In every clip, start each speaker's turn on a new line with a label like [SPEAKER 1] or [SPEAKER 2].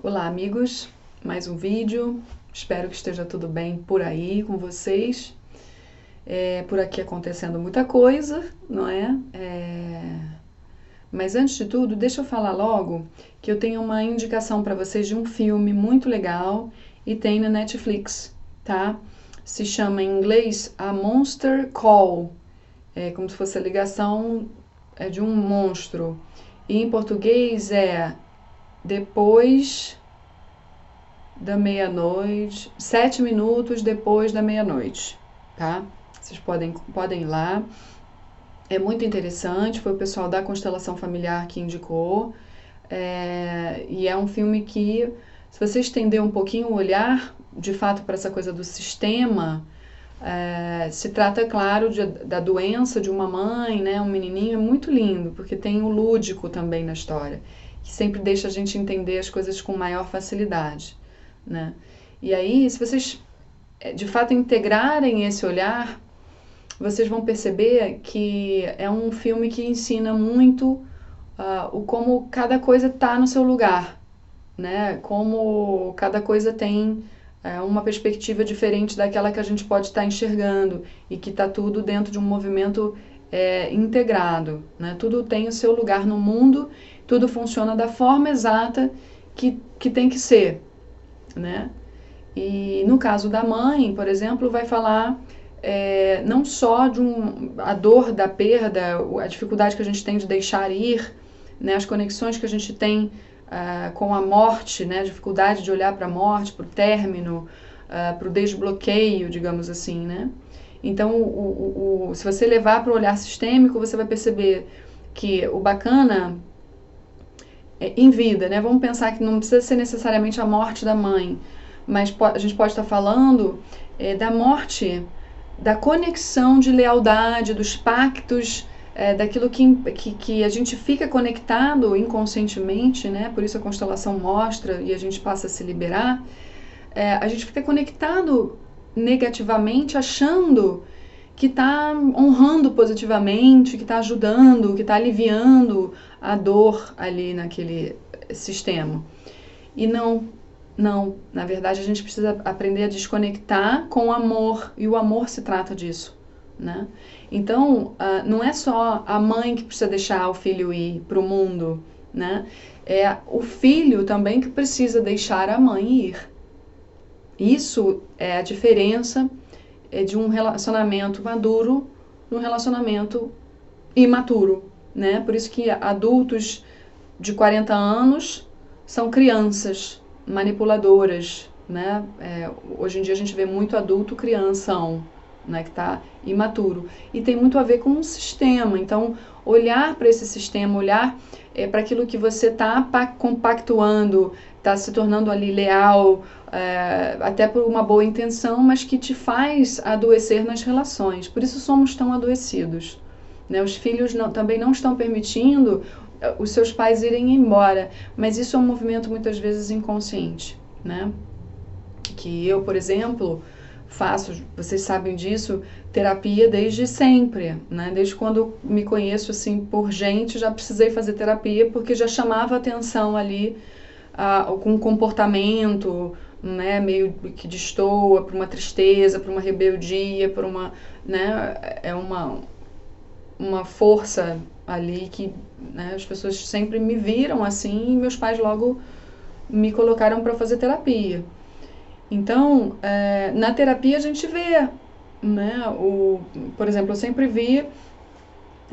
[SPEAKER 1] Olá, amigos, mais um vídeo. Espero que esteja tudo bem por aí com vocês. Por aqui acontecendo muita coisa, não é? Mas antes de tudo, deixa eu falar logo que eu tenho uma indicação para vocês de um filme muito legal e tem na Netflix, tá? Se chama em inglês A Monster Call, como se fosse a ligação de um monstro. E em português é Depois da meia-noite, 7 minutos depois da meia-noite, tá? Vocês podem ir lá. É muito interessante, foi o pessoal da Constelação Familiar que indicou. E é um filme que, se você estender um pouquinho o olhar, de fato, para essa coisa do sistema, se trata, claro, da doença de uma mãe, né? Um menininho, é muito lindo, porque tem o lúdico também na história, que sempre deixa a gente entender as coisas com maior facilidade, né? E aí, se vocês de fato integrarem esse olhar, vocês vão perceber que é um filme que ensina muito como cada coisa está no seu lugar, né? Como cada coisa tem uma perspectiva diferente daquela que a gente pode estar enxergando e que está tudo dentro de um movimento integrado, né? Tudo tem o seu lugar no mundo, tudo funciona da forma exata que tem que ser, né? E no caso da mãe, por exemplo, vai falar não só a dor da perda, a dificuldade que a gente tem de deixar ir, né, as conexões que a gente tem com a morte, né, a dificuldade de olhar para a morte, para o término, para o desbloqueio, digamos assim, né? Então, se você levar para o olhar sistêmico, você vai perceber que o bacana em vida, né? Vamos pensar que não precisa ser necessariamente a morte da mãe, mas a gente pode estar falando da morte, da conexão de lealdade, dos pactos, daquilo que a gente fica conectado inconscientemente, né? Por isso a constelação mostra e a gente passa a se liberar. A gente fica conectado negativamente, achando que está honrando positivamente, que está ajudando, que está aliviando a dor ali naquele sistema. E não, na verdade a gente precisa aprender a desconectar com o amor, e o amor se trata disso, né? Então, não é só a mãe que precisa deixar o filho ir para o mundo, né? É o filho também que precisa deixar a mãe ir. Isso é a diferença de um relacionamento maduro de um relacionamento imaturo, né? Por isso que adultos de 40 anos são crianças manipuladoras, né? Hoje em dia a gente vê muito adulto crianção, né? Que está imaturo. E tem muito a ver com um sistema. Então, olhar para esse sistema, olhar para aquilo que você está compactuando, está se tornando ali leal, até por uma boa intenção, mas que te faz adoecer nas relações. Por isso somos tão adoecidos, né? Os filhos também não estão permitindo os seus pais irem embora, mas isso é um movimento muitas vezes inconsciente, né? Que eu, por exemplo, faço, vocês sabem disso, terapia desde sempre, né? Desde quando me conheço assim por gente, já precisei fazer terapia porque já chamava atenção ali com um comportamento, né, meio que destoa, para uma tristeza, para uma rebeldia, para uma, né, uma força ali que, né, as pessoas sempre me viram assim e meus pais logo me colocaram para fazer terapia. Então, na terapia a gente vê, né, por exemplo, eu sempre vi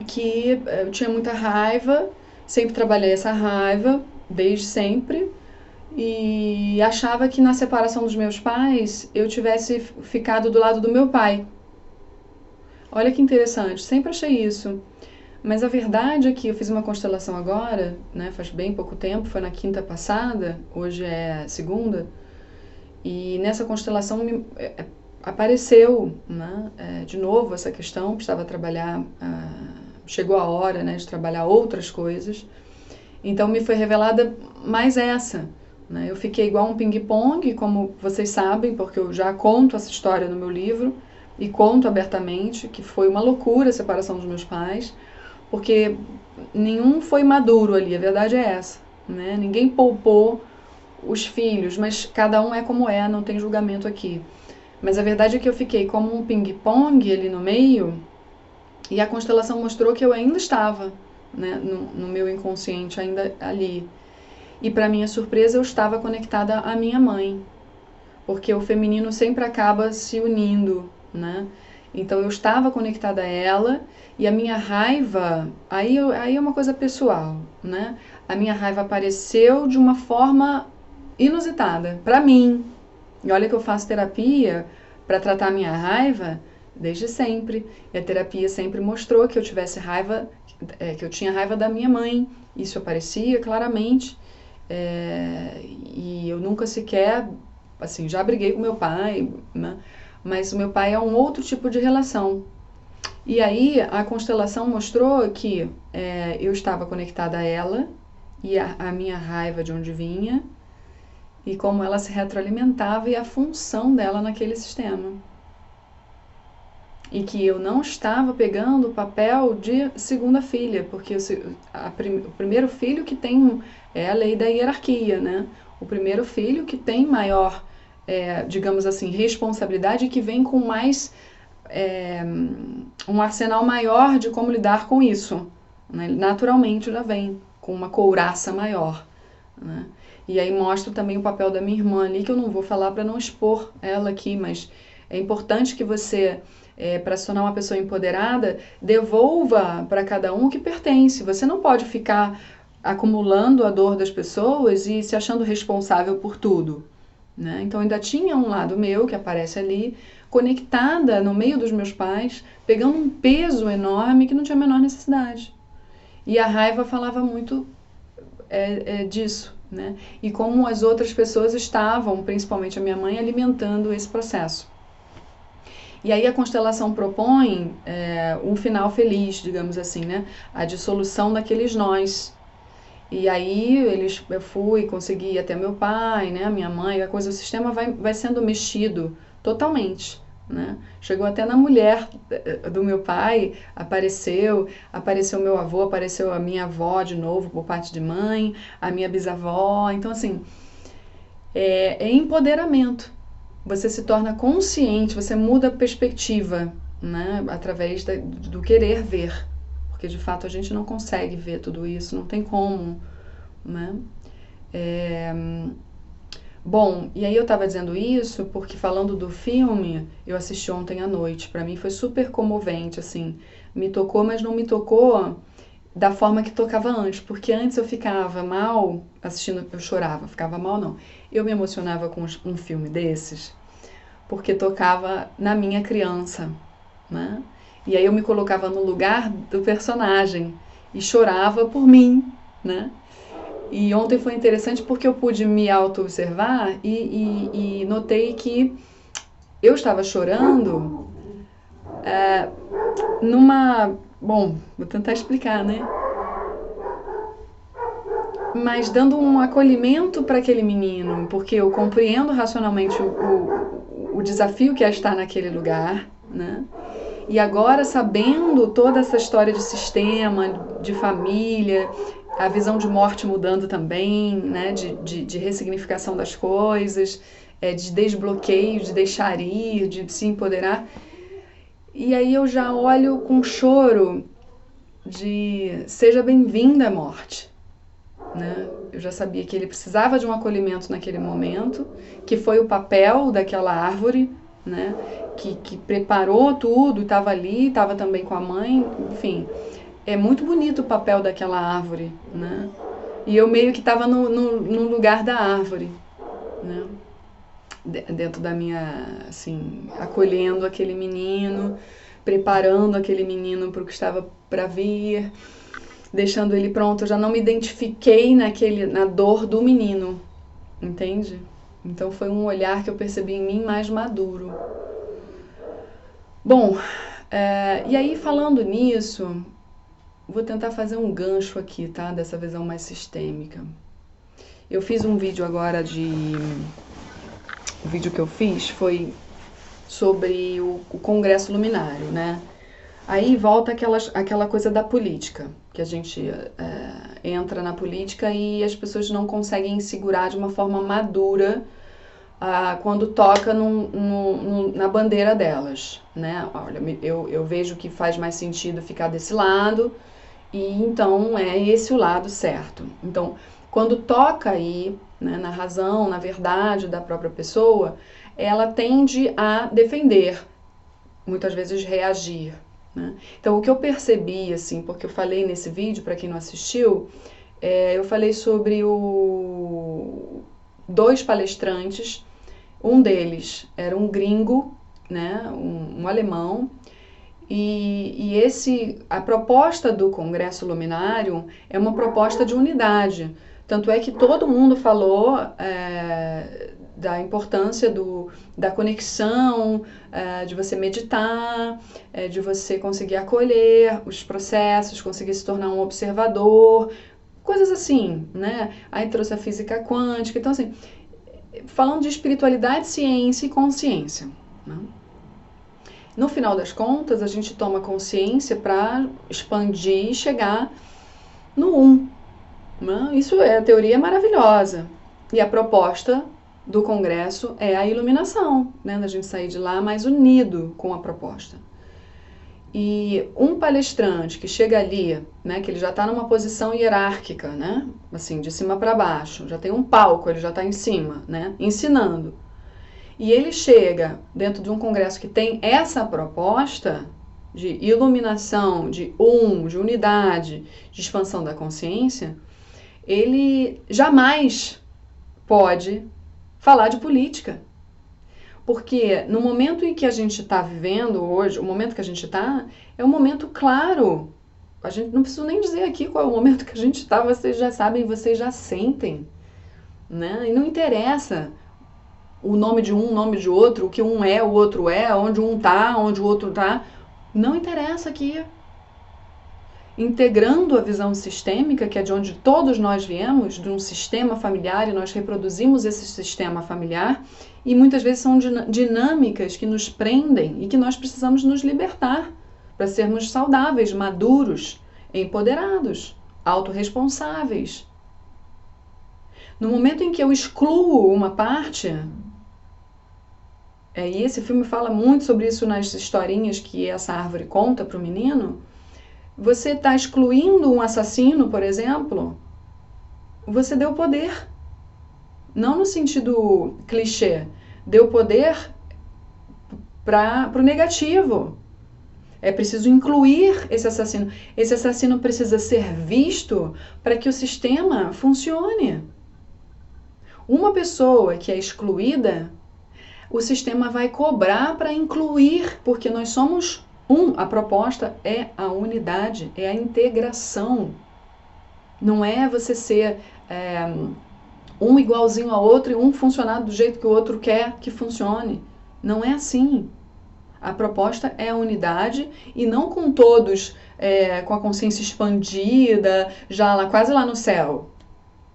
[SPEAKER 1] que eu tinha muita raiva, sempre trabalhei essa raiva, desde sempre, e achava que na separação dos meus pais eu tivesse ficado do lado do meu pai. Olha que interessante, sempre achei isso. Mas a verdade é que eu fiz uma constelação agora, né, faz bem pouco tempo, foi na quinta passada, hoje é segunda, e nessa constelação apareceu, né, de novo essa questão, precisava trabalhar, chegou a hora, né, de trabalhar outras coisas, então me foi revelada mais essa, né? Eu fiquei igual um ping-pong, como vocês sabem, porque eu já conto essa história no meu livro, e conto abertamente, que foi uma loucura a separação dos meus pais, porque nenhum foi maduro ali, a verdade é essa, né? Ninguém poupou os filhos, mas cada um é como é, não tem julgamento aqui. Mas a verdade é que eu fiquei como um ping-pong ali no meio, e a constelação mostrou que eu ainda estava, né, no meu inconsciente, ainda ali. E para minha surpresa, eu estava conectada à minha mãe, porque o feminino sempre acaba se unindo, né? Então eu estava conectada a ela, e a minha raiva, aí é uma coisa pessoal, né? A minha raiva apareceu de uma forma inusitada, para mim. E olha que eu faço terapia para tratar a minha raiva desde sempre. E a terapia sempre mostrou que eu tivesse raiva, que eu tinha raiva da minha mãe. Isso aparecia claramente. E eu nunca sequer, assim, já briguei com meu pai, né? Mas o meu pai é um outro tipo de relação. E aí a constelação mostrou que eu estava conectada a ela e a minha raiva de onde vinha e como ela se retroalimentava e a função dela naquele sistema. E que eu não estava pegando o papel de segunda filha, porque o primeiro filho que tem é a lei da hierarquia, né? O primeiro filho que tem maior, digamos assim, responsabilidade e que vem com mais um arsenal maior de como lidar com isso, né? Naturalmente já vem com uma couraça maior, né? E aí mostro também o papel da minha irmã ali, que eu não vou falar para não expor ela aqui, mas é importante que você, para se tornar uma pessoa empoderada, devolva para cada um o que pertence. Você não pode ficar acumulando a dor das pessoas e se achando responsável por tudo, né? Então ainda tinha um lado meu que aparece ali, conectada no meio dos meus pais, pegando um peso enorme que não tinha a menor necessidade. E a raiva falava muito disso, né? E como as outras pessoas estavam, principalmente a minha mãe, alimentando esse processo. E aí a constelação propõe um final feliz, digamos assim, né? A dissolução daqueles nós. E aí eu fui, consegui ir até meu pai, né? Minha mãe, a coisa, o sistema vai sendo mexido totalmente, né? Chegou até na mulher do meu pai, apareceu meu avô, apareceu a minha avó de novo, por parte de mãe, a minha bisavó. Então, assim, é empoderamento. Você se torna consciente, você muda a perspectiva, né? Através do querer ver. Porque, de fato, a gente não consegue ver tudo isso, não tem como, né? Bom, e aí eu estava dizendo isso porque, falando do filme, eu assisti ontem à noite. Para mim foi super comovente, assim. Me tocou, mas não me tocou da forma que tocava antes. Porque antes eu ficava mal assistindo, eu chorava, ficava mal não. Eu me emocionava com um filme desses porque tocava na minha criança, né? E aí eu me colocava no lugar do personagem e chorava por mim, né? E ontem foi interessante porque eu pude me auto-observar e notei que eu estava chorando numa... Bom, vou tentar explicar, né? Mas dando um acolhimento para aquele menino, porque eu compreendo racionalmente o desafio que é estar naquele lugar, né? E agora, sabendo toda essa história de sistema, de família, a visão de morte mudando também, né? De ressignificação das coisas, de desbloqueio, de deixar ir, de se empoderar. E aí eu já olho com choro de seja bem-vinda, morte. Né? Eu já sabia que ele precisava de um acolhimento naquele momento, que foi o papel daquela árvore, né? Que preparou tudo, estava ali, estava também com a mãe, enfim. É muito bonito o papel daquela árvore, né? E eu meio que estava no lugar da árvore, né? Dentro da minha, assim, acolhendo aquele menino, preparando aquele menino para o que estava para vir, deixando ele pronto. Eu já não me identifiquei na dor do menino, entende? Então foi um olhar que eu percebi em mim mais maduro. Bom, e aí falando nisso, vou tentar fazer um gancho aqui, tá? Dessa visão mais sistêmica. Eu fiz um vídeo agora O vídeo que eu fiz foi sobre o Congresso Luminário, né? Aí volta aquela coisa da política, que a gente entra na política e as pessoas não conseguem segurar de uma forma madura quando toca na bandeira delas, né? Olha, eu vejo que faz mais sentido ficar desse lado e então é esse o lado certo. Então, quando toca aí, né, na razão, na verdade da própria pessoa, ela tende a defender, muitas vezes reagir, né? Então, o que eu percebi, assim, porque eu falei nesse vídeo, para quem não assistiu, eu falei sobre dois palestrantes. Um deles era um gringo, né, um alemão, e a proposta do Congresso Luminarium é uma proposta de unidade. Tanto é que todo mundo falou da importância da conexão, de você meditar, de você conseguir acolher os processos, conseguir se tornar um observador, coisas assim, né? Aí trouxe a física quântica, então assim, falando de espiritualidade, ciência e consciência, né? No final das contas, a gente toma consciência para expandir e chegar no um, né? Isso a teoria é maravilhosa. E a proposta do Congresso é a iluminação, né? Da gente sair de lá mais unido com a proposta. E um palestrante que chega ali, né, que ele já está numa posição hierárquica, né, assim, de cima para baixo, já tem um palco, ele já está em cima, né, ensinando. E ele chega dentro de um congresso que tem essa proposta de iluminação, de unidade, de expansão da consciência, ele jamais pode falar de política. Porque no momento em que a gente está vivendo hoje, o momento que a gente está, é um momento claro. A gente não precisa nem dizer aqui qual é o momento que a gente está, vocês já sabem, vocês já sentem, né? E não interessa o nome de um, o nome de outro, o que um é, o outro é, onde um está, onde o outro está. Não interessa aqui. Integrando a visão sistêmica, que é de onde todos nós viemos, de um sistema familiar, e nós reproduzimos esse sistema familiar, e muitas vezes são dinâmicas que nos prendem e que nós precisamos nos libertar para sermos saudáveis, maduros, empoderados, autorresponsáveis. No momento em que eu excluo uma parte, e esse filme fala muito sobre isso nas historinhas que essa árvore conta para o menino, você está excluindo um assassino, por exemplo, você deu poder. Não no sentido clichê, deu poder para o negativo. É preciso incluir esse assassino. Esse assassino precisa ser visto para que o sistema funcione. Uma pessoa que é excluída, o sistema vai cobrar para incluir, porque nós somos a proposta é a unidade, é a integração. Não é você ser um igualzinho ao outro e um funcionar do jeito que o outro quer que funcione. Não é assim. A proposta é a unidade e não com todos com a consciência expandida, quase lá no céu.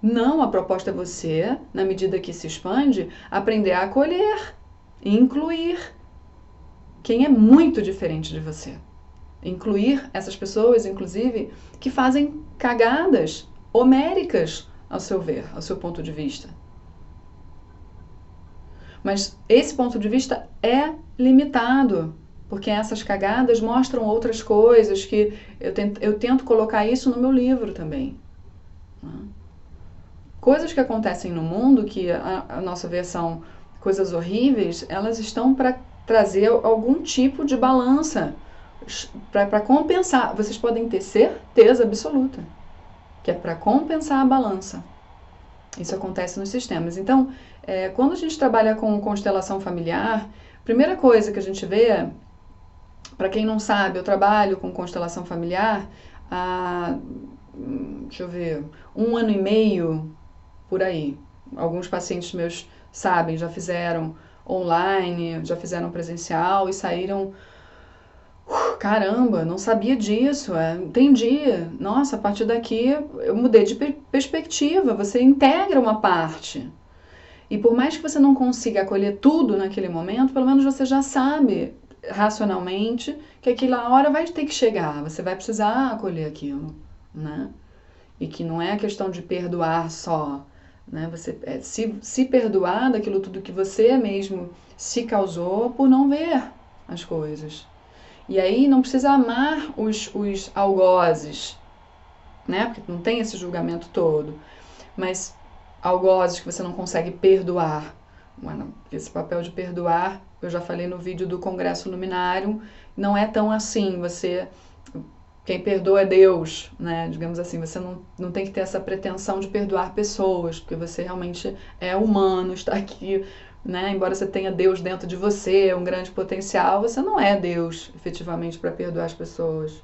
[SPEAKER 1] Não, a proposta é você, na medida que se expande, aprender a acolher, incluir quem é muito diferente de você. Incluir essas pessoas, inclusive, que fazem cagadas homéricas, ao seu ver, ao seu ponto de vista. Mas esse ponto de vista é limitado, porque essas cagadas mostram outras coisas que eu tento colocar isso no meu livro também. Coisas que acontecem no mundo, que a nossa versão coisas horríveis, elas estão para trazer algum tipo de balança, para compensar. Vocês podem ter certeza absoluta que é para compensar a balança. Isso acontece nos sistemas. Então, quando a gente trabalha com constelação familiar, a primeira coisa que a gente vê, para quem não sabe, eu trabalho com constelação familiar há, deixa eu ver, 1 ano e meio, por aí. Alguns pacientes meus sabem, já fizeram online, já fizeram presencial e saíram, caramba, não sabia disso, entendi, nossa, a partir daqui eu mudei de perspectiva, você integra uma parte. E por mais que você não consiga acolher tudo naquele momento, pelo menos você já sabe racionalmente que aquela hora vai ter que chegar, você vai precisar acolher aquilo, né? e que não é a questão de perdoar só, né? Você se perdoar daquilo tudo que você mesmo se causou por não ver as coisas. E aí não precisa amar os algozes, né? Porque não tem esse julgamento todo, mas algozes que você não consegue perdoar. Mano, esse papel de perdoar, eu já falei no vídeo do Congresso Luminário, não é tão assim, quem perdoa é Deus, né? Digamos assim, você não tem que ter essa pretensão de perdoar pessoas, porque você realmente é humano, está aqui, né? Embora você tenha Deus dentro de você, um grande potencial, você não é Deus, efetivamente, para perdoar as pessoas.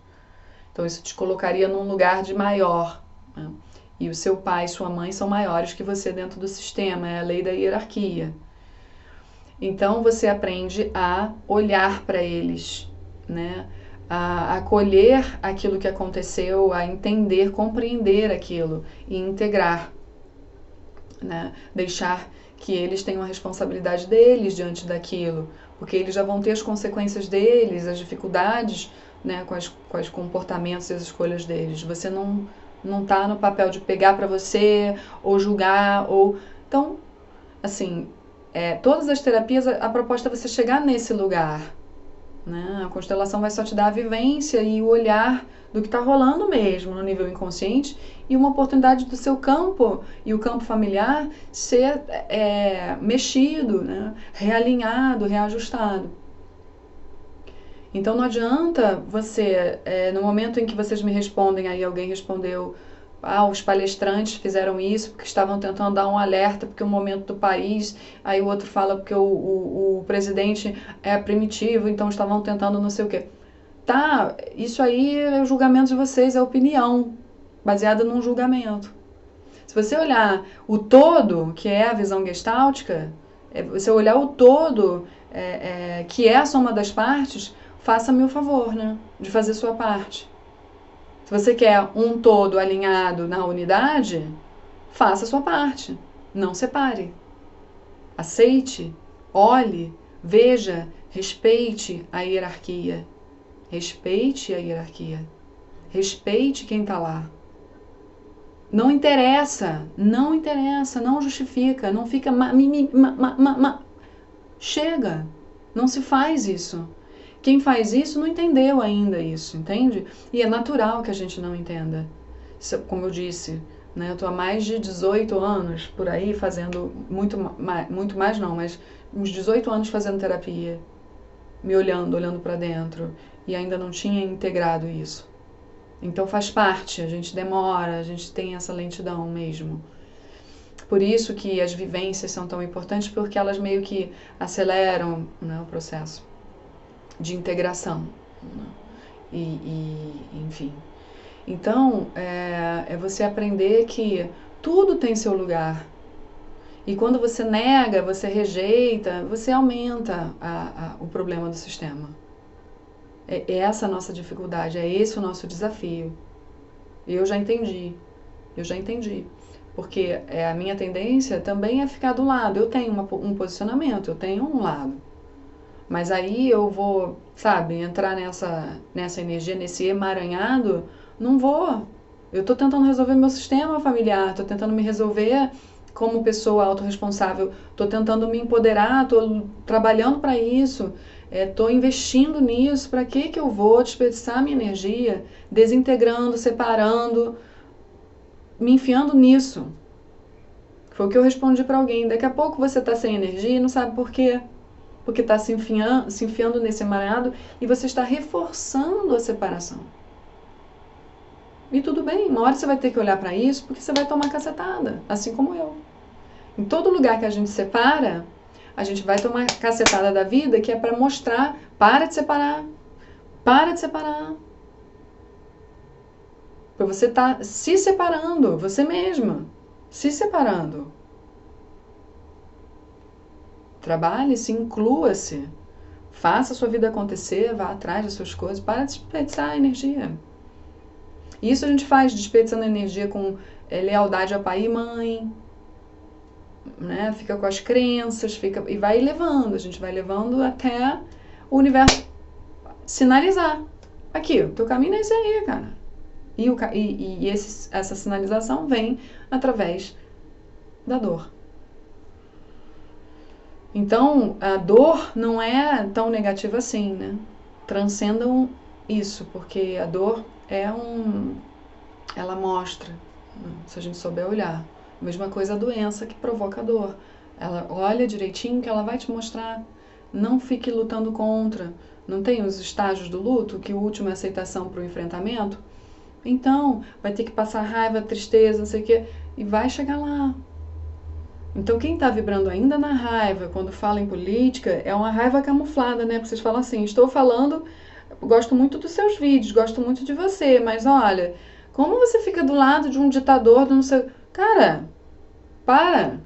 [SPEAKER 1] Então isso te colocaria num lugar de maior, né? E o seu pai e sua mãe são maiores que você dentro do sistema, é a lei da hierarquia. Então você aprende a olhar para eles, né? A acolher aquilo que aconteceu, a entender, compreender aquilo e integrar, né? Deixar que eles tenham a responsabilidade deles diante daquilo, porque eles já vão ter as consequências deles, as dificuldades, né, com os comportamentos e as escolhas deles. Você não está no papel de pegar para você ou julgar ou então, assim, todas as terapias a proposta é você chegar nesse lugar, né? A constelação vai só te dar a vivência e o olhar do que está rolando mesmo no nível inconsciente e uma oportunidade do seu campo e o campo familiar ser mexido, né? Realinhado, reajustado. Então não adianta você, no momento em que vocês me respondem, aí alguém respondeu, os palestrantes fizeram isso porque estavam tentando dar um alerta porque é o momento do país, aí o outro fala porque o presidente é primitivo, então estavam tentando não sei o quê. Tá, isso aí é o julgamento de vocês, é opinião, baseada num julgamento. Se você olhar o todo, que é a visão gestáltica, você olhar o todo, que é a soma das partes, faça-me o favor, né, de fazer sua parte. Se você quer um todo alinhado na unidade, faça a sua parte. Não separe. Aceite, olhe, veja, respeite a hierarquia. Respeite a hierarquia. Respeite quem está lá. Não interessa, não justifica, não fica... Chega, não se faz isso. Quem faz isso não entendeu ainda isso, entende? E é natural que a gente não entenda. Como eu disse, né, eu estou há mais de 18 anos por aí fazendo, muito mais não, mas uns 18 anos fazendo terapia, me olhando para dentro, e ainda não tinha integrado isso. Então faz parte, a gente demora, a gente tem essa lentidão mesmo. Por isso que as vivências são tão importantes, porque elas meio que aceleram, né, o processo de integração, né? Enfim. Então, é você aprender que tudo tem seu lugar. E quando você nega, você rejeita, você aumenta o problema do sistema. É essa a nossa dificuldade, é esse o nosso desafio. Eu já entendi. Porque a minha tendência também é ficar do lado. Eu tenho um posicionamento, eu tenho um lado. Mas aí eu vou, sabe, entrar nessa energia, nesse emaranhado, não vou. Eu estou tentando resolver meu sistema familiar, estou tentando me resolver como pessoa autorresponsável, estou tentando me empoderar, estou trabalhando para isso, estou investindo nisso. Para que eu vou desperdiçar minha energia desintegrando, separando, me enfiando nisso? Foi o que eu respondi para alguém. Daqui a pouco você está sem energia e não sabe por quê. Porque está se enfiando nesse emaranhado e você está reforçando a separação. E tudo bem, uma hora você vai ter que olhar para isso porque você vai tomar cacetada, assim como eu. Em todo lugar que a gente separa, a gente vai tomar cacetada da vida que é para mostrar, para de separar. Porque você está se separando, você mesma, se separando. Trabalhe-se, inclua-se, faça a sua vida acontecer, vá atrás das suas coisas, para de desperdiçar a energia. Isso a gente faz desperdiçando energia com lealdade a pai e mãe, né? Fica com as crenças, e vai levando, a gente vai levando até o universo sinalizar. Aqui, o teu caminho é esse aí, cara. E essa sinalização vem através da dor. Então, a dor não é tão negativa assim, né? Transcendam isso, porque a dor ela mostra, né? Se a gente souber olhar. A mesma coisa a doença que provoca a dor. Ela olha direitinho que ela vai te mostrar. Não fique lutando contra. Não tem os estágios do luto, que o último é aceitação para o enfrentamento? Então, vai ter que passar raiva, tristeza, não sei o quê, e vai chegar lá. Então, quem está vibrando ainda na raiva, quando fala em política, é uma raiva camuflada, né? Porque vocês falam assim, estou falando, gosto muito dos seus vídeos, gosto muito de você, mas olha, como você fica do lado de um ditador do não sei... Cara, para.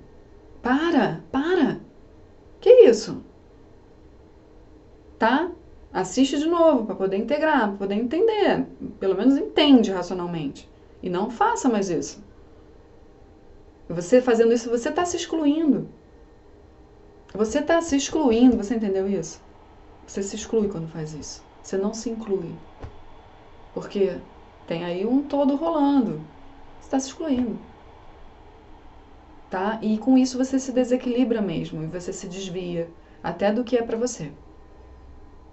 [SPEAKER 1] Que isso? Tá? Assiste de novo para poder integrar, para poder entender. Pelo menos entende racionalmente. E não faça mais isso. Você fazendo isso, você está se excluindo. Você está se excluindo, você entendeu isso? Você se exclui quando faz isso. Você não se inclui. Porque tem aí um todo rolando. Você está se excluindo. Tá? E com isso você se desequilibra mesmo. E você se desvia até do que é para você.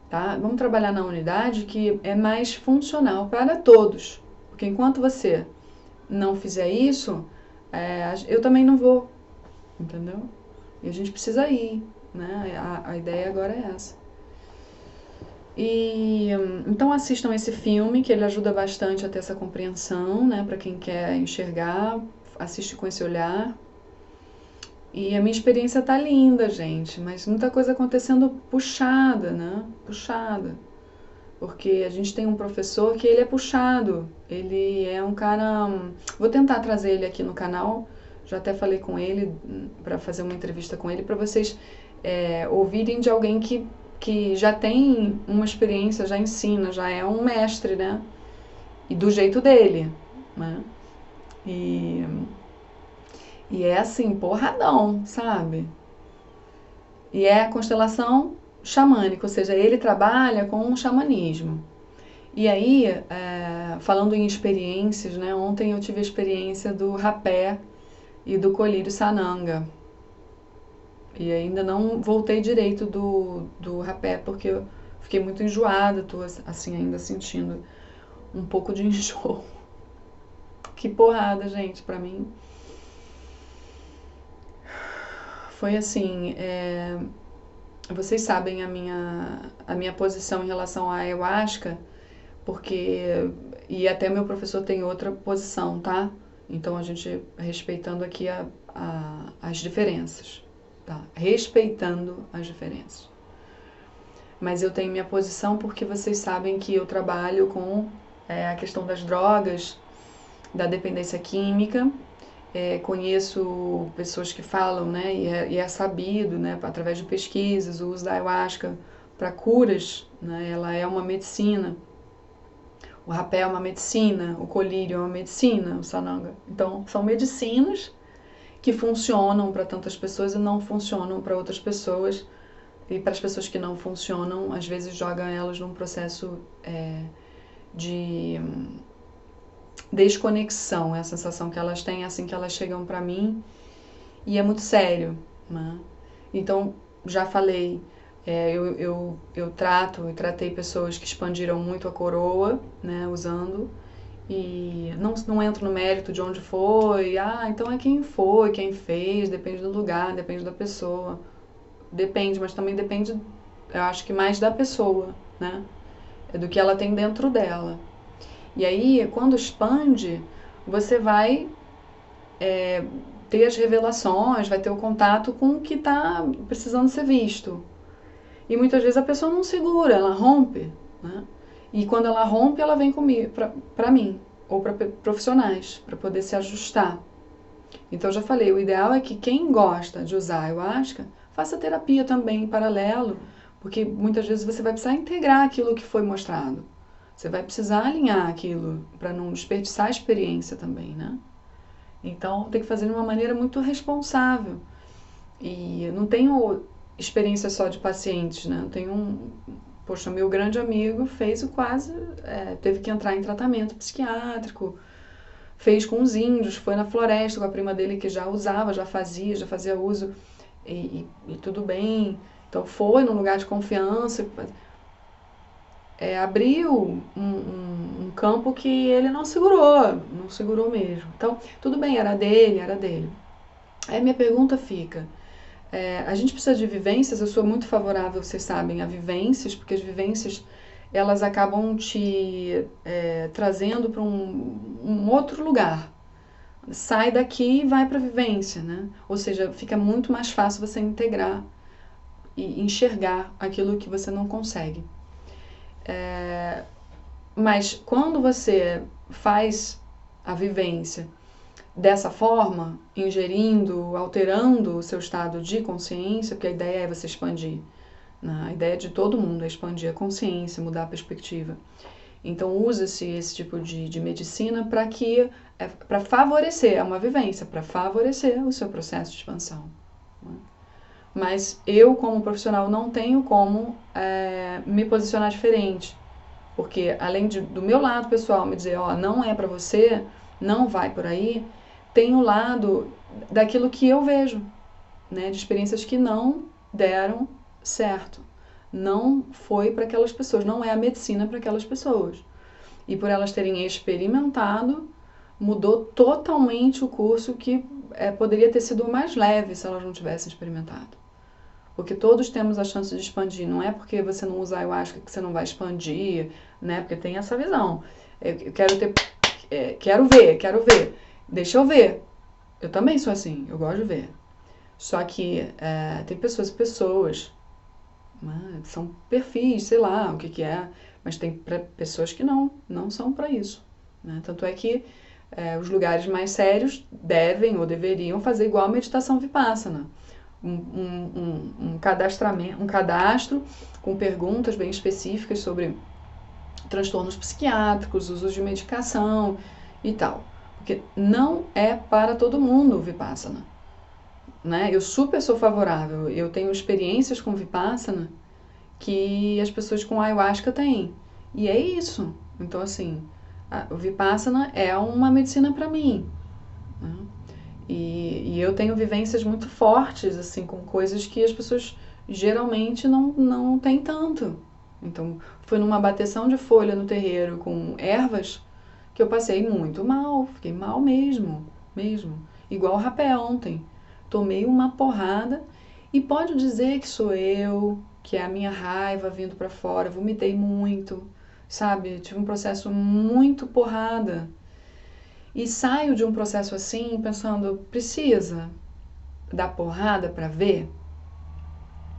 [SPEAKER 1] Tá? Vamos trabalhar na unidade que é mais funcional para todos. Porque enquanto você não fizer isso, eu também não vou. Entendeu? E a gente precisa ir. Né? A ideia agora é essa. E então assistam esse filme, que ele ajuda bastante a ter essa compreensão, né? Para quem quer enxergar, assiste com esse olhar. E a minha experiência tá linda, gente, mas muita coisa acontecendo puxada, né? Puxada. Porque a gente tem um professor que ele é puxado. Ele é um cara... Vou tentar trazer ele aqui no canal. Já até falei com ele para fazer uma entrevista com ele, para vocês ouvirem de alguém que já tem uma experiência, já ensina, já é um mestre, né? E do jeito dele, né? E é assim, porradão, sabe? E é a constelação xamânica, ou seja, ele trabalha com um xamanismo. E aí, falando em experiências, né? Ontem eu tive a experiência do rapé e do colírio sananga. E ainda não voltei direito do rapé, porque eu fiquei muito enjoada, tô assim ainda sentindo um pouco de enjoo. Que porrada, gente, pra mim. Foi assim, vocês sabem a minha posição em relação à ayahuasca, porque, e até meu professor tem outra posição, tá? Então a gente respeitando aqui as diferenças, tá? Respeitando as diferenças. Mas eu tenho minha posição porque vocês sabem que eu trabalho com a questão das drogas, da dependência química. Conheço pessoas que falam, né, e é sabido, né, através de pesquisas, o uso da ayahuasca para curas, né, ela é uma medicina. O rapé é uma medicina, o colírio é uma medicina, o sananga. Então, são medicinas que funcionam para tantas pessoas e não funcionam para outras pessoas. E para as pessoas que não funcionam, às vezes jogam elas num processo de desconexão, é a sensação que elas têm assim que elas chegam para mim, e é muito sério, né? Então, já falei, eu tratei pessoas que expandiram muito a coroa, né, usando, e não entro no mérito de onde foi, então é quem foi, quem fez, depende do lugar, depende da pessoa, depende, mas também depende, eu acho que mais da pessoa, né, do que ela tem dentro dela. E aí, quando expande, você vai ter as revelações, vai ter o contato com o que está precisando ser visto. E muitas vezes a pessoa não segura, ela rompe, né? E quando ela rompe, ela vem comigo, para mim, ou para profissionais, para poder se ajustar. Então, eu já falei, o ideal é que quem gosta de usar ayahuasca, faça terapia também em paralelo, porque muitas vezes você vai precisar integrar aquilo que foi mostrado. Você vai precisar alinhar aquilo para não desperdiçar a experiência também, né? Então, tem que fazer de uma maneira muito responsável. E eu não tenho experiência só de pacientes, né? Eu tenho Poxa, meu grande amigo fez o quase, teve que entrar em tratamento psiquiátrico, fez com os índios, foi na floresta com a prima dele que já usava, já fazia uso e tudo bem. Então foi num lugar de confiança, abriu um campo que ele não segurou mesmo. Então, tudo bem, era dele. Aí minha pergunta fica, a gente precisa de vivências, eu sou muito favorável, vocês sabem, a vivências, porque as vivências, elas acabam te trazendo para um outro lugar. Sai daqui e vai para a vivência, né? Ou seja, fica muito mais fácil você integrar e enxergar aquilo que você não consegue. Mas quando você faz a vivência dessa forma, ingerindo, alterando o seu estado de consciência, porque a ideia é você expandir, né? A ideia de todo mundo é expandir a consciência, mudar a perspectiva. Então usa-se esse tipo de medicina para favorecer uma vivência, para favorecer o seu processo de expansão, né? Mas eu, como profissional, não tenho como me posicionar diferente, porque além do meu lado pessoal me dizer, não é para você, não vai por aí, tem o lado daquilo que eu vejo, né, de experiências que não deram certo. Não foi para aquelas pessoas, não é a medicina para aquelas pessoas. E por elas terem experimentado, mudou totalmente o curso que poderia ter sido mais leve se elas não tivessem experimentado. Porque todos temos a chance de expandir, não é porque você não usa ayahuasca que você não vai expandir, né? Porque tem essa visão. Eu quero ver, deixa eu ver. Eu também sou assim, eu gosto de ver. Só que tem pessoas, né? São perfis, sei lá o que é, mas tem pessoas que não são para isso, né? Tanto é que os lugares mais sérios devem ou deveriam fazer igual a meditação Vipassana. Um cadastro com perguntas bem específicas sobre transtornos psiquiátricos, usos de medicação e tal. Porque não é para todo mundo o Vipassana, né? Eu super sou favorável, eu tenho experiências com Vipassana que as pessoas com Ayahuasca têm. E é isso. Então, assim, o Vipassana é uma medicina para mim, né? E eu tenho vivências muito fortes, assim, com coisas que as pessoas geralmente não têm tanto. Então, foi numa bateção de folha no terreiro com ervas que eu passei muito mal, fiquei mal mesmo. Igual o rapé ontem. Tomei uma porrada e pode dizer que sou eu, que é a minha raiva vindo pra fora, vomitei muito, sabe? Tive um processo muito porrada. E saio de um processo assim pensando, precisa dar porrada para ver?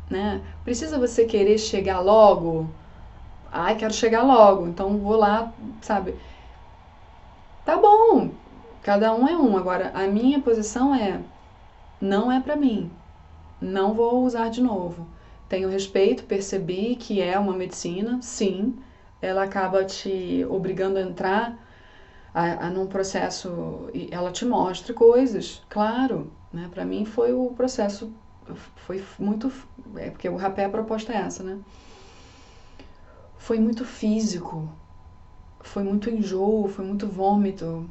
[SPEAKER 1] Né? Precisa você querer chegar logo? Ai, quero chegar logo, então vou lá, sabe? Tá bom, cada um é um. Agora, a minha posição não é para mim, não vou usar de novo. Tenho respeito, percebi que é uma medicina, sim, ela acaba te obrigando a entrar num processo, e ela te mostra coisas, claro, né? Para mim foi o processo, foi muito, porque o rapé a proposta é essa, né? Foi muito físico, foi muito enjoo, foi muito vômito,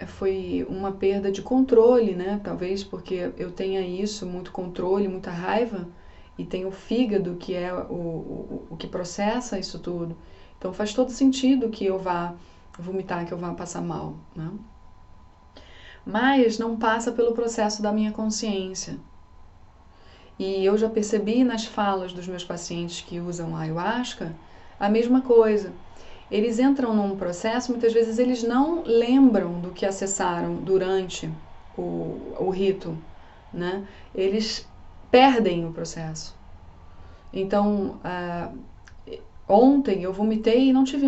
[SPEAKER 1] foi uma perda de controle, né? Talvez porque eu tenha isso, muito controle, muita raiva, e tenho o fígado que é o que processa isso tudo. Então faz todo sentido que eu vá vomitar, que eu vá passar mal, né? Mas não passa pelo processo da minha consciência. E eu já percebi nas falas dos meus pacientes que usam ayahuasca a mesma coisa. Eles entram num processo, muitas vezes eles não lembram do que acessaram durante o rito, né? Eles perdem o processo. Então, ontem eu vomitei e não tive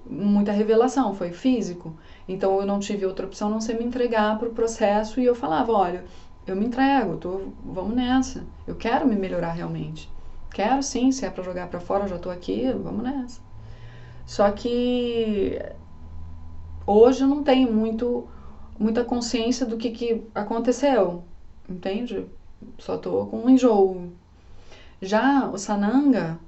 [SPEAKER 1] muita revelação, foi físico. Então eu não tive outra opção a não ser me entregar para o processo e eu falava, olha, eu me entrego, vamos nessa, eu quero me melhorar realmente. Quero sim, se é para jogar para fora, eu já estou aqui, vamos nessa. Só que hoje eu não tenho muita consciência do que aconteceu, entende? Só estou com um enjoo. Já o Sananga,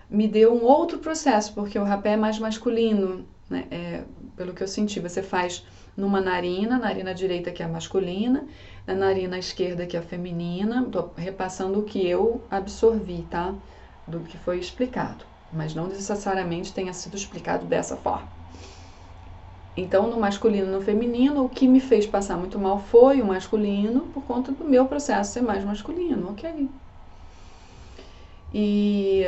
[SPEAKER 1] me deu um outro processo, porque o rapé é mais masculino, né? Pelo que eu senti, você faz numa narina direita que é a masculina, na narina esquerda que é a feminina. Tô repassando o que eu absorvi, tá? Do que foi explicado, mas não necessariamente tenha sido explicado dessa forma. Então, no masculino e no feminino, o que me fez passar muito mal foi o masculino, por conta do meu processo ser mais masculino, ok. E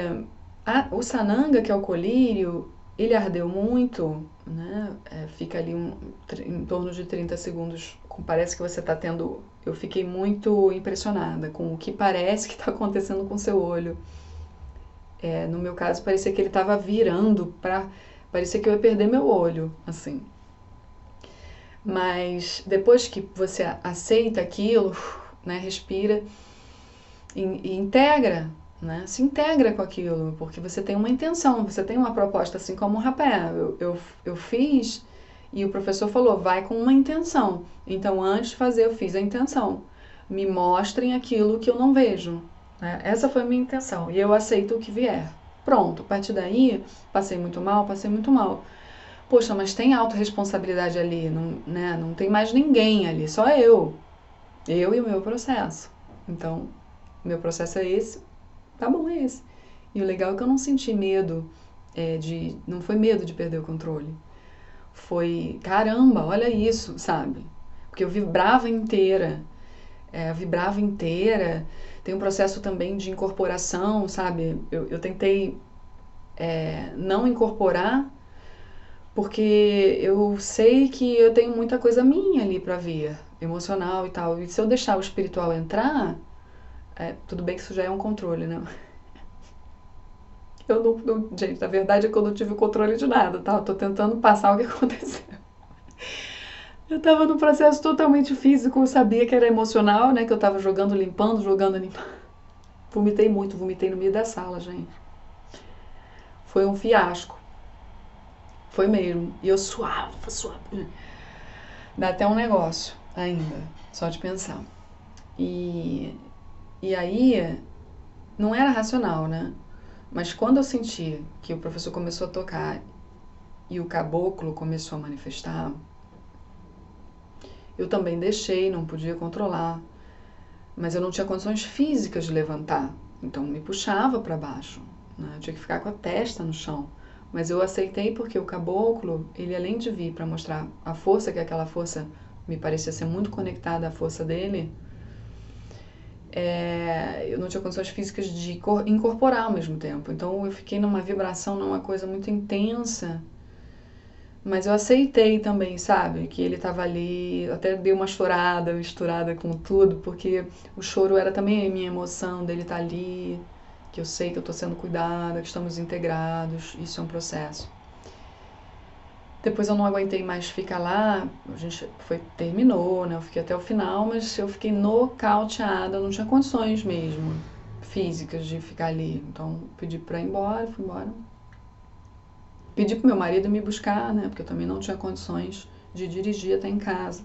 [SPEAKER 1] o sananga, que é o colírio, ele ardeu muito, né? Fica ali em torno de 30 segundos, parece que você está tendo... Eu fiquei muito impressionada com o que parece que está acontecendo com o seu olho. No meu caso, parecia que ele estava virando parecia que eu ia perder meu olho, assim. Mas depois que você aceita aquilo, né, respira e integra, né, se integra com aquilo, porque você tem uma intenção, você tem uma proposta, assim como o rapé. Eu fiz e o professor falou, vai com uma intenção. Então, antes de fazer, eu fiz a intenção. Me mostrem aquilo que eu não vejo. Né? Essa foi a minha intenção e eu aceito o que vier. Pronto, a partir daí, passei muito mal. Poxa, mas tem autorresponsabilidade ali, não, né? Não tem mais ninguém ali, só eu. Eu e o meu processo. Então, meu processo é esse, tá bom, é esse. E o legal é que eu não senti medo, não foi medo de perder o controle. Foi, caramba, olha isso, sabe? Porque eu vibrava inteira. Tem um processo também de incorporação, sabe? Eu tentei não incorporar, porque eu sei que eu tenho muita coisa minha ali pra vir, emocional e tal. E se eu deixar o espiritual entrar, tudo bem que isso já é um controle, né? Gente, a verdade é que eu não tive controle de nada, tá? Eu tô tentando passar o que aconteceu. Eu tava num processo totalmente físico, eu sabia que era emocional, né? Que eu tava jogando, limpando. Vomitei muito, vomitei no meio da sala, gente. Foi um fiasco. Foi mesmo. E eu suava. Dá até um negócio ainda, só de pensar. E aí, não era racional, né? Mas quando eu senti que o professor começou a tocar e o caboclo começou a manifestar, eu também deixei, não podia controlar. Mas eu não tinha condições físicas de levantar, então me puxava para baixo, né? Eu tinha que ficar com a testa no chão. Mas eu aceitei porque o caboclo, ele além de vir para mostrar a força, que aquela força me parecia ser muito conectada à força dele, eu não tinha condições físicas de incorporar ao mesmo tempo. Então eu fiquei numa vibração, numa coisa muito intensa. Mas eu aceitei também, sabe? Que ele estava ali, eu até dei uma chorada, misturada com tudo, porque o choro era também a minha emoção dele estar ali, que eu sei que eu estou sendo cuidada, que estamos integrados, isso é um processo. Depois eu não aguentei mais ficar lá, a gente terminou, né? Eu fiquei até o final, mas eu fiquei nocauteada, eu não tinha condições mesmo, físicas, de ficar ali. Então pedi para ir embora, fui embora. Pedi pro meu marido me buscar, né? Porque eu também não tinha condições de dirigir até em casa.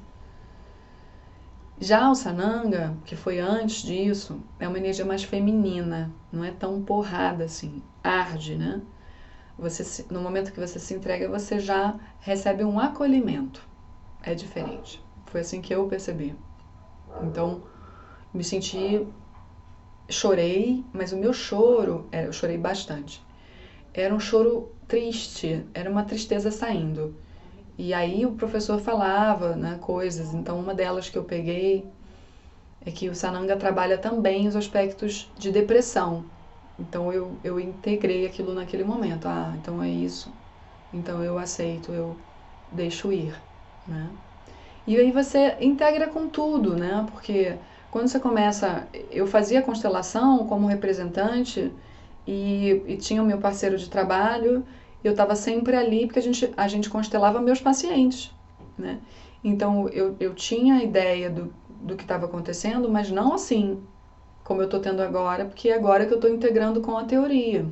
[SPEAKER 1] Já o sananga, que foi antes disso, é uma energia mais feminina, não é tão porrada assim, arde, né? No momento que você se entrega, você já recebe um acolhimento. É diferente. Foi assim que eu percebi. Então, me senti... Chorei, mas o meu choro... eu chorei bastante. Era um choro triste, era uma tristeza saindo. E aí o professor falava, né, coisas. Então, uma delas que eu peguei é que o sananga trabalha também os aspectos de depressão. Então, eu integrei aquilo naquele momento. Ah, então é isso. Então, eu aceito, eu deixo ir, né? E aí você integra com tudo, né? Porque quando você começa... Eu fazia constelação como representante e tinha o meu parceiro de trabalho, eu estava sempre ali porque a gente constelava meus pacientes, né? Então eu tinha a ideia do que estava acontecendo, mas não assim como eu estou tendo agora, porque é agora que eu estou integrando com a teoria.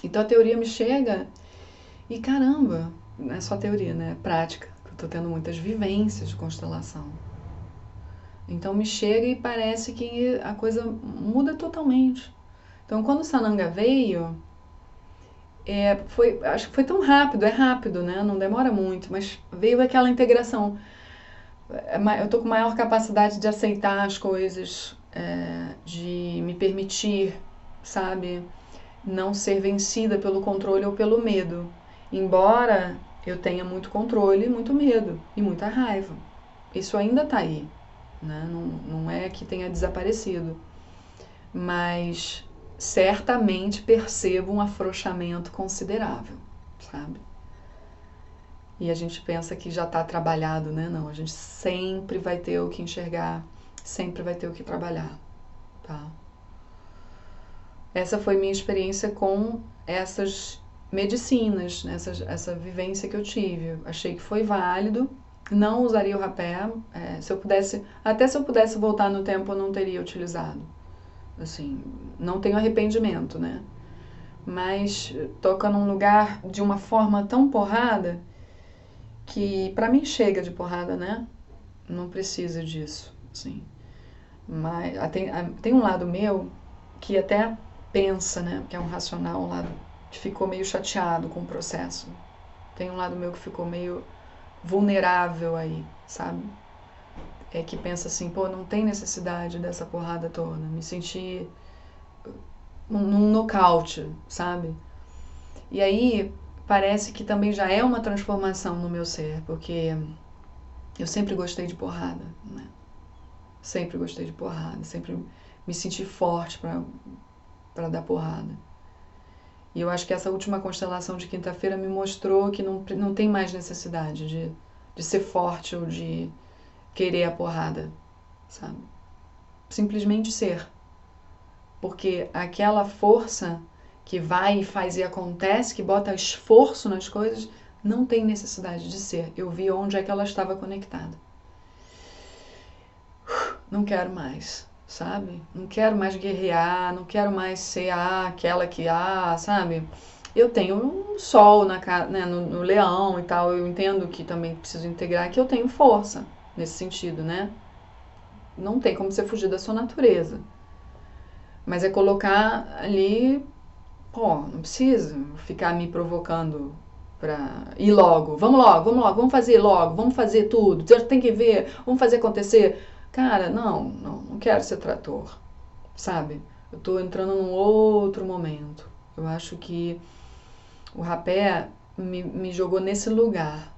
[SPEAKER 1] Então a teoria me chega e caramba, não é só teoria, né? É prática. Eu estou tendo muitas vivências de constelação. Então me chega e parece que a coisa muda totalmente. Então quando o sananga veio, acho que foi tão rápido, é rápido, né? Não demora muito, mas veio aquela integração. Eu tô com maior capacidade de aceitar as coisas, de me permitir, sabe? Não ser vencida pelo controle ou pelo medo. Embora eu tenha muito controle, muito medo e muita raiva. Isso ainda tá aí, né? Não é que tenha desaparecido. Mas certamente percebo um afrouxamento considerável, sabe? E a gente pensa que já está trabalhado, né? Não, a gente sempre vai ter o que enxergar, sempre vai ter o que trabalhar, tá? Essa foi minha experiência com essas medicinas, né? Essa vivência que eu tive. Achei que foi válido, não usaria o rapé. Até se eu pudesse voltar no tempo, eu não teria utilizado. Assim, não tenho arrependimento, né? Mas toca num lugar de uma forma tão porrada que pra mim chega de porrada, né? Não precisa disso, assim. Mas tem um lado meu que até pensa, né? Que é um racional, um lado que ficou meio chateado com o processo. Tem um lado meu que ficou meio vulnerável aí, sabe? Que pensa assim, pô, não tem necessidade dessa porrada toda. Me senti num nocaute, sabe? E aí parece que também já é uma transformação no meu ser, porque eu sempre gostei de porrada, né? Sempre gostei de porrada, sempre me senti forte para dar porrada. E eu acho que essa última constelação de quinta-feira me mostrou que não tem mais necessidade de ser forte ou de querer a porrada, sabe? Simplesmente ser. Porque aquela força que vai e faz e acontece, que bota esforço nas coisas, não tem necessidade de ser. Eu vi onde é que ela estava conectada. Não quero mais, sabe? Não quero mais guerrear, não quero mais ser aquela que, sabe? Eu tenho um sol né, no leão e tal, eu entendo que também preciso integrar que eu tenho força nesse sentido, né? Não tem como você fugir da sua natureza. Mas é colocar ali, pô, não precisa ficar me provocando pra ir logo, vamos fazer logo, vamos fazer tudo, você tem que ver, vamos fazer acontecer. Cara, não quero ser trator, sabe? Eu tô entrando num outro momento. Eu acho que o rapé me jogou nesse lugar.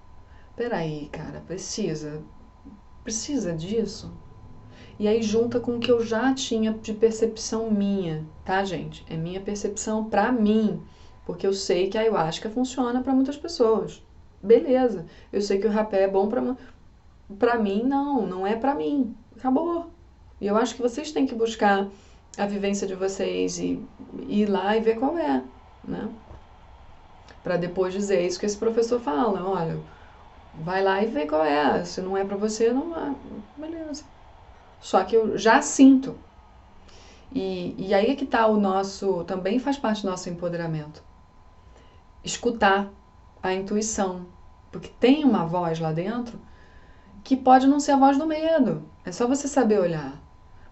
[SPEAKER 1] Peraí, cara, precisa disso? E aí junta com o que eu já tinha de percepção minha, tá, gente? É minha percepção pra mim, porque eu sei que a ayahuasca funciona pra muitas pessoas. Beleza. Eu sei que o rapé é bom pra mim, não é pra mim. Acabou. E eu acho que vocês têm que buscar a vivência de vocês e ir lá e ver qual é, né? Pra depois dizer isso que esse professor fala, olha, vai lá e vê qual é. Se não é pra você, não é. Beleza. Só que eu já sinto. E aí é que tá o nosso, também faz parte do nosso empoderamento. Escutar a intuição. Porque tem uma voz lá dentro que pode não ser a voz do medo. É só você saber olhar.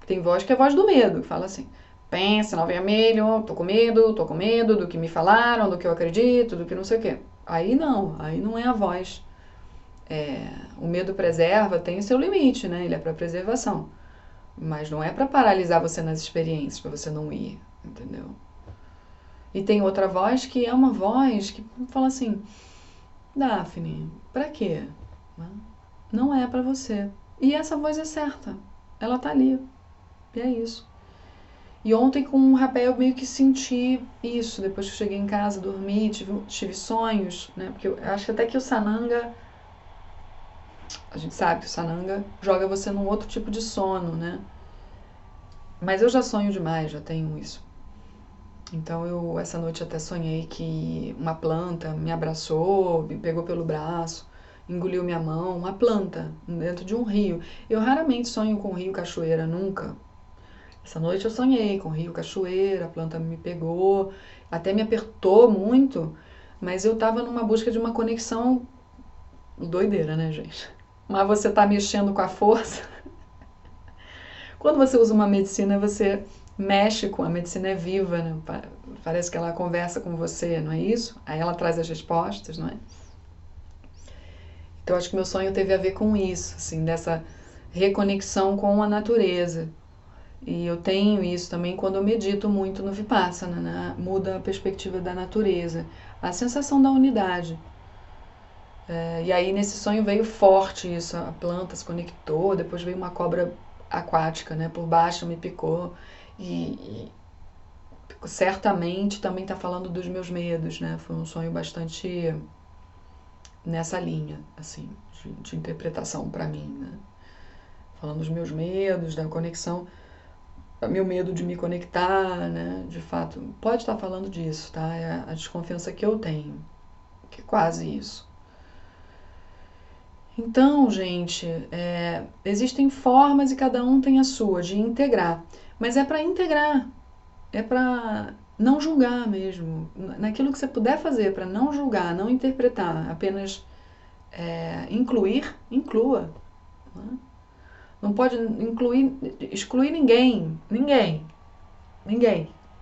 [SPEAKER 1] Tem voz que é a voz do medo, que fala assim, pensa, não vermelho, tô com medo do que me falaram, do que eu acredito, do que não sei o quê. Aí não é a voz. O medo preserva, tem o seu limite, né? Ele é para preservação. Mas não é para paralisar você nas experiências, para você não ir, entendeu? E tem outra voz que é uma voz que fala assim, Daphne, pra quê? Não é pra você. E essa voz é certa, ela tá ali, e é isso. E ontem com o rapé eu meio que senti isso, depois que eu cheguei em casa, dormi, tive sonhos, né? Porque eu acho até que o Sananga, a gente sabe que o Sananga joga você num outro tipo de sono, né? Mas eu já sonho demais, já tenho isso. Então eu essa noite até sonhei que uma planta me abraçou, me pegou pelo braço, engoliu minha mão, uma planta dentro de um rio. Eu raramente sonho com rio, cachoeira, nunca. Essa noite eu sonhei com rio, cachoeira, a planta me pegou, até me apertou muito, mas eu tava numa busca de uma conexão doideira, né, gente? Mas você tá mexendo com a força. Quando você usa uma medicina, você mexe com a medicina, é viva, né? Parece que ela conversa com você, não é isso? Aí ela traz as respostas, não é? Então acho que meu sonho teve a ver com isso, assim, dessa reconexão com a natureza. E eu tenho isso também quando eu medito muito no Vipassana, né? Muda a perspectiva da natureza, a sensação da unidade. E aí nesse sonho veio forte isso, a planta se conectou, depois veio uma cobra aquática, né? Por baixo me picou e certamente também está falando dos meus medos, né? Foi um sonho bastante nessa linha, assim, de interpretação para mim, né? Falando dos meus medos, da conexão, meu medo de me conectar, né? De fato, pode estar falando disso, tá? É a desconfiança que eu tenho, que é quase isso. Então, gente, existem formas e cada um tem a sua de integrar, mas é para integrar, é para não julgar mesmo, naquilo que você puder fazer para não julgar, não interpretar, apenas incluir, inclua. Né? Não pode excluir ninguém.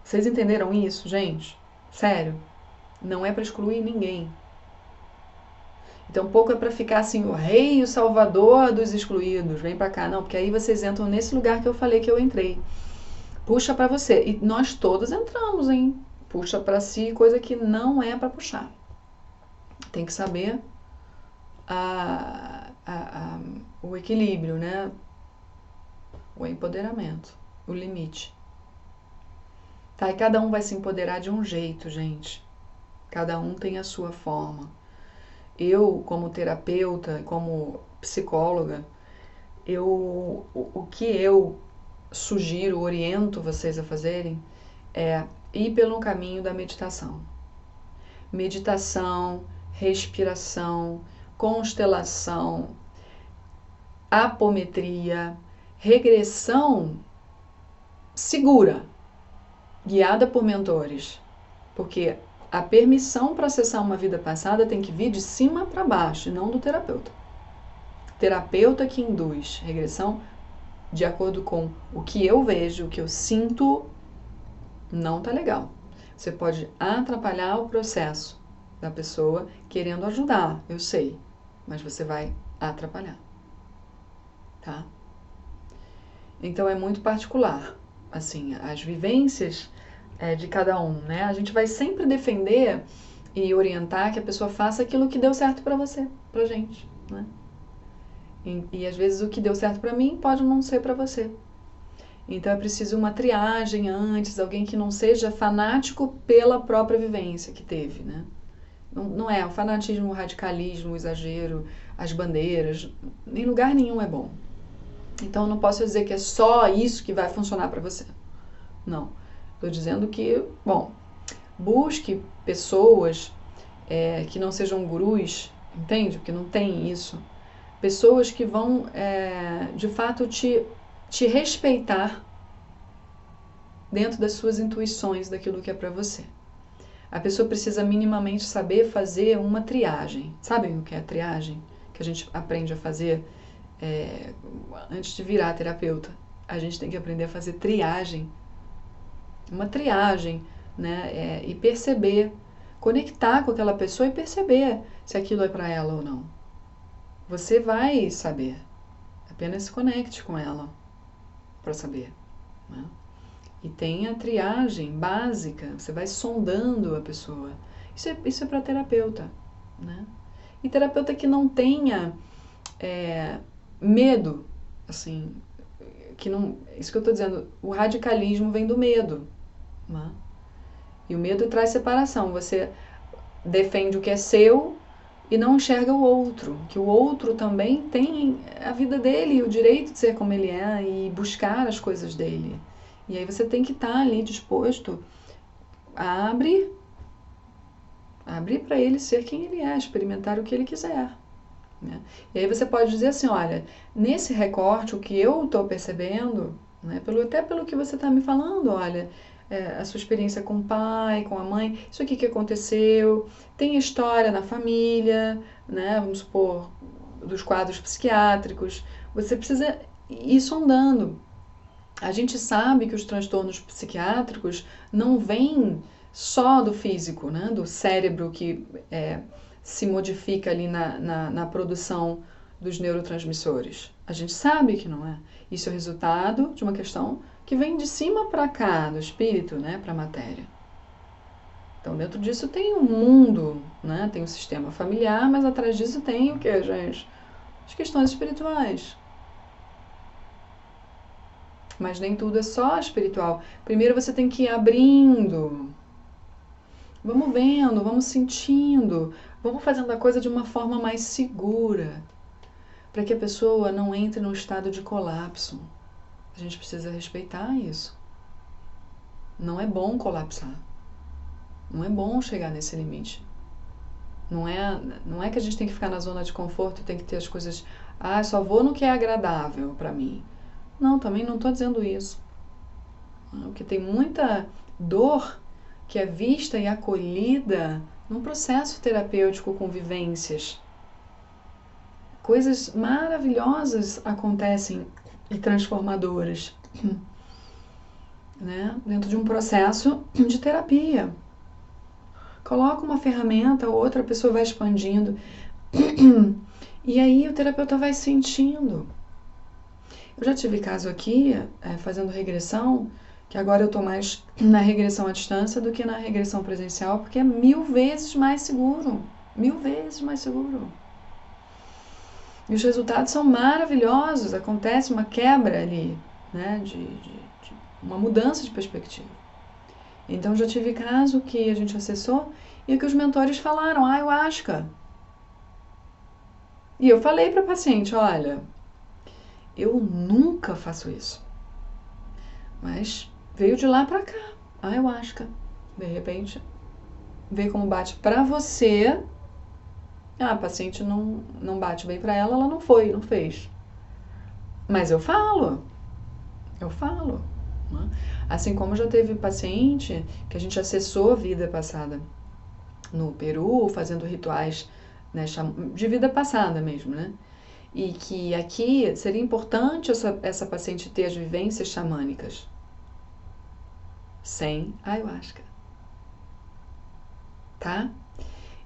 [SPEAKER 1] Vocês entenderam isso, gente? Sério, não é para excluir ninguém. Então, pouco é para ficar assim, o rei e o salvador dos excluídos, vem para cá. Não, porque aí vocês entram nesse lugar que eu falei que eu entrei. Puxa para você. E nós todos entramos, hein? Puxa para si coisa que não é para puxar. Tem que saber o equilíbrio, né? O empoderamento, o limite. Tá, e cada um vai se empoderar de um jeito, gente. Cada um tem a sua forma. Eu, como terapeuta, como psicóloga, o que eu sugiro, oriento vocês a fazerem é ir pelo caminho da meditação. Meditação, respiração, constelação, apometria, regressão segura, guiada por mentores. Porque a permissão para acessar uma vida passada tem que vir de cima para baixo, e não do terapeuta. Terapeuta que induz regressão de acordo com o que eu vejo, o que eu sinto, não tá legal. Você pode atrapalhar o processo da pessoa querendo ajudar, eu sei, mas você vai atrapalhar, tá? Então é muito particular, assim, as vivências de cada um, né? A gente vai sempre defender e orientar que a pessoa faça aquilo que deu certo para você, pra gente, né? E às vezes o que deu certo para mim pode não ser para você. Então é preciso uma triagem antes, alguém que não seja fanático pela própria vivência que teve, né? Não é o fanatismo, o radicalismo, o exagero, as bandeiras, em lugar nenhum é bom. Então não posso dizer que é só isso que vai funcionar para você. Não. Estou dizendo que, bom, busque pessoas que não sejam gurus, entende? Porque não tem isso. Pessoas que vão, de fato, te respeitar dentro das suas intuições, daquilo que é para você. A pessoa precisa minimamente saber fazer uma triagem. Sabem o que é a triagem? Que a gente aprende a fazer antes de virar terapeuta. A gente tem que aprender a fazer triagem. Uma triagem, né? E perceber, conectar com aquela pessoa e perceber se aquilo é para ela ou não. Você vai saber. Apenas se conecte com ela para saber. Né? E tem a triagem básica. Você vai sondando a pessoa. Isso é para terapeuta. Né? E terapeuta que não tenha medo, assim, que não, isso que eu estou dizendo, o radicalismo vem do medo. Né? E o medo traz separação. Você defende o que é seu e não enxerga o outro, que o outro também tem a vida dele, o direito de ser como ele é e buscar as coisas dele. E aí você tem que estar ali disposto a abrir para ele ser quem ele é, experimentar o que ele quiser. Né? E aí você pode dizer assim, olha, nesse recorte, o que eu estou percebendo, né, até pelo que você está me falando, olha, a sua experiência com o pai, com a mãe, isso aqui que aconteceu, tem história na família, né, vamos supor, dos quadros psiquiátricos, você precisa ir sondando. A gente sabe que os transtornos psiquiátricos não vêm só do físico, né? Do cérebro que se modifica ali na produção dos neurotransmissores. A gente sabe que não é. Isso é resultado de uma questão que vem de cima para cá, do espírito, né, para a matéria. Então, dentro disso tem um mundo, né? Tem o sistema familiar, mas atrás disso tem o que, gente? As questões espirituais. Mas nem tudo é só espiritual. Primeiro você tem que ir abrindo. Vamos vendo, vamos sentindo, vamos fazendo a coisa de uma forma mais segura, para que a pessoa não entre num estado de colapso. A gente precisa respeitar isso. Não é bom colapsar. Não é bom chegar nesse limite. Não é que a gente tem que ficar na zona de conforto, tem que ter as coisas... Ah, só vou no que é agradável para mim. Não, também não estou dizendo isso. Porque tem muita dor que é vista e acolhida num processo terapêutico com vivências. Coisas maravilhosas acontecem e transformadoras, né? Dentro de um processo de terapia. Coloca uma ferramenta, outra pessoa vai expandindo. E aí o terapeuta vai sentindo. Eu já tive caso aqui, fazendo regressão, que agora eu estou mais na regressão à distância do que na regressão presencial, porque é 1000 vezes mais seguro. 1000 vezes mais seguro. E os resultados são maravilhosos, acontece uma quebra ali, né, de uma mudança de perspectiva. Então já tive caso que a gente acessou e que os mentores falaram, ayahuasca. E eu falei para a paciente, olha, eu nunca faço isso. Mas veio de lá para cá, ayahuasca. De repente, vê como bate para você. A paciente não bate bem para ela, ela não foi, não fez. Mas eu falo. Né? Assim como já teve paciente que a gente acessou a vida passada no Peru, fazendo rituais, né, de vida passada mesmo, né? E que aqui seria importante essa paciente ter as vivências xamânicas sem ayahuasca. Tá?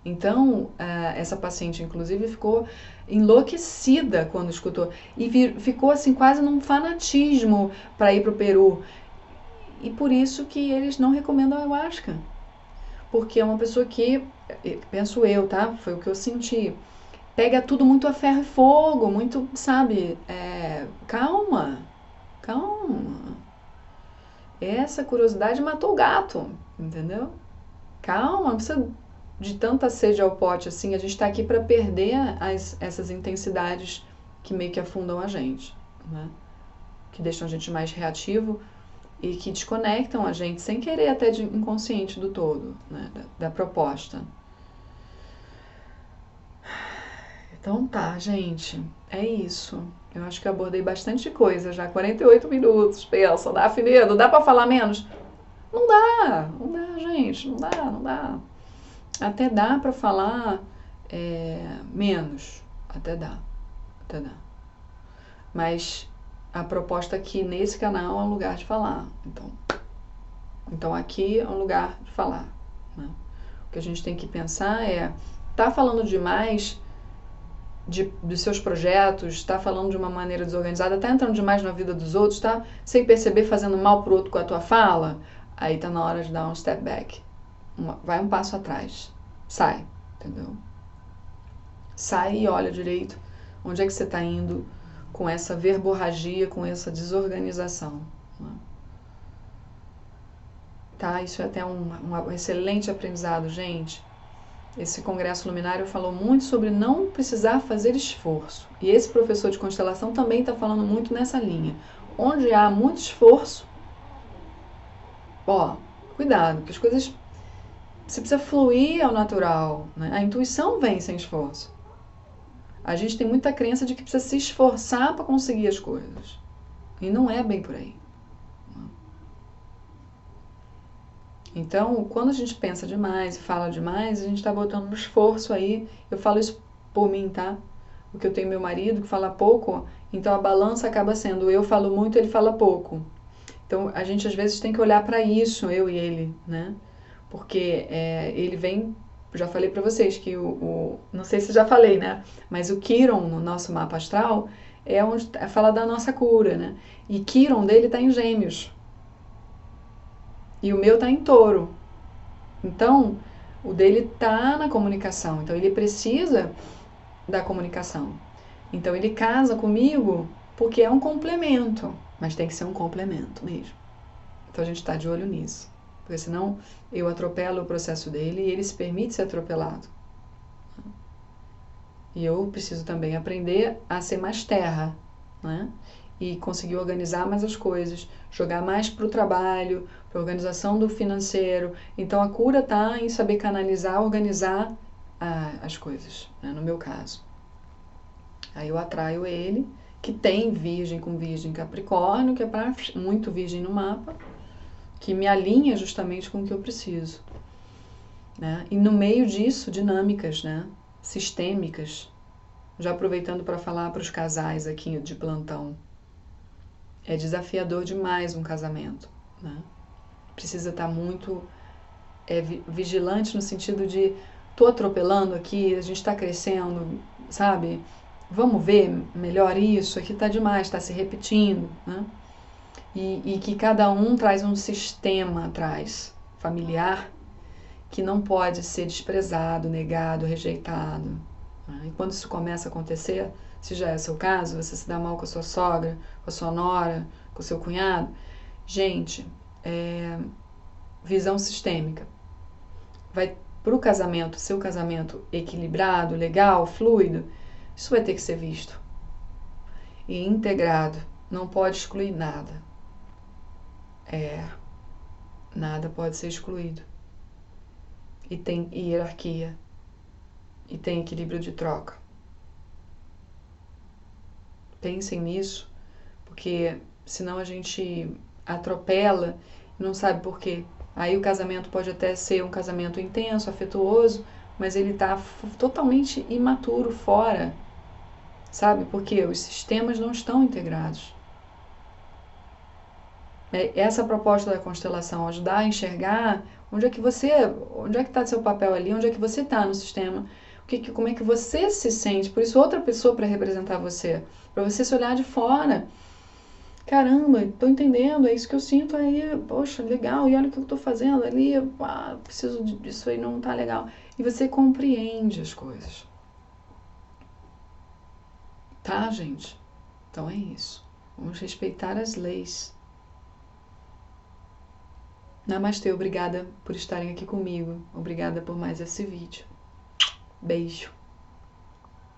[SPEAKER 1] Então, essa paciente, inclusive, ficou enlouquecida quando escutou. E ficou, assim, quase num fanatismo para ir para o Peru. E por isso que eles não recomendam a ayahuasca. Porque é uma pessoa que, penso eu, tá? Foi o que eu senti. Pega tudo muito a ferro e fogo, muito, sabe? Calma. Essa curiosidade matou o gato, entendeu? Calma, não precisa de tanta sede ao pote assim. A gente está aqui para perder essas intensidades que meio que afundam a gente, né? Que deixam a gente mais reativo e que desconectam a gente sem querer, até de inconsciente do todo, né? Da proposta. Então tá, gente, é isso. Eu acho que eu abordei bastante coisa já, 48 minutos, pensa, dá, Finedo, dá pra falar menos? Não dá, gente, não dá. Até dá pra falar menos, até dá. Mas a proposta aqui nesse canal é um lugar de falar, então aqui é um lugar de falar, né? O que a gente tem que pensar tá falando demais dos seus projetos, está falando de uma maneira desorganizada, está entrando demais na vida dos outros, tá sem perceber fazendo mal pro outro com a tua fala, aí tá na hora de dar um step back. Vai um passo atrás. Sai, entendeu? Sai e olha direito onde é que você está indo com essa verborragia, com essa desorganização. Né? Tá? Isso é até um excelente aprendizado, gente. Esse congresso luminário falou muito sobre não precisar fazer esforço. E esse professor de constelação também está falando muito nessa linha. Onde há muito esforço, cuidado, porque as coisas... Você precisa fluir ao natural, né? A intuição vem sem esforço. A gente tem muita crença de que precisa se esforçar para conseguir as coisas. E não é bem por aí. Então, quando a gente pensa demais e fala demais, a gente está botando um esforço aí. Eu falo isso por mim, tá? Porque eu tenho meu marido que fala pouco, então a balança acaba sendo eu falo muito, ele fala pouco. Então, a gente às vezes tem que olhar para isso, eu e ele, né? Porque ele vem, já falei para vocês que não sei se já falei, né? Mas o Quiron no nosso mapa astral é onde fala da nossa cura, né? E Quiron dele está em Gêmeos. E o meu está em Touro. Então, o dele está na comunicação. Então, ele precisa da comunicação. Então, ele casa comigo porque é um complemento. Mas tem que ser um complemento mesmo. Então, a gente está de olho nisso. Porque senão eu atropelo o processo dele e ele se permite ser atropelado. E eu preciso também aprender a ser mais terra, né? E conseguir organizar mais as coisas, jogar mais para o trabalho, para a organização do financeiro. Então a cura está em saber canalizar, organizar as coisas, né? No meu caso. Aí eu atraio ele, que tem Virgem com Virgem Capricórnio, que é para muito Virgem no mapa, que me alinha justamente com o que eu preciso. Né? E no meio disso, dinâmicas, né? Sistêmicas. Já aproveitando para falar para os casais aqui de plantão. É desafiador demais um casamento. Né? Precisa estar muito vigilante no sentido de tô atropelando aqui, a gente está crescendo, sabe? Vamos ver melhor isso, aqui está demais, está se repetindo. Né? E que cada um traz um sistema atrás, familiar, que não pode ser desprezado, negado, rejeitado. E quando isso começa a acontecer, se já é seu caso, você se dá mal com a sua sogra, com a sua nora, com o seu cunhado, gente, visão sistêmica. Vai para o casamento, seu casamento equilibrado, legal, fluido, isso vai ter que ser visto. E integrado, não pode excluir nada. Nada pode ser excluído. E tem hierarquia. E tem equilíbrio de troca. Pensem nisso, porque senão a gente atropela e não sabe por quê. Aí o casamento pode até ser um casamento intenso, afetuoso, mas ele está totalmente imaturo, fora. Sabe? Porque os sistemas não estão integrados. Essa proposta da constelação, ajudar a enxergar onde é que está seu papel ali, onde é que você está no sistema, como é que você se sente, por isso outra pessoa para representar você, para você se olhar de fora. Caramba, estou entendendo, é isso que eu sinto aí, poxa, legal, e olha o que eu estou fazendo ali, preciso disso aí, não está legal. E você compreende as coisas. Tá, gente? Então é isso. Vamos respeitar as leis. Namastê, obrigada por estarem aqui comigo. Obrigada por mais esse vídeo. Beijo.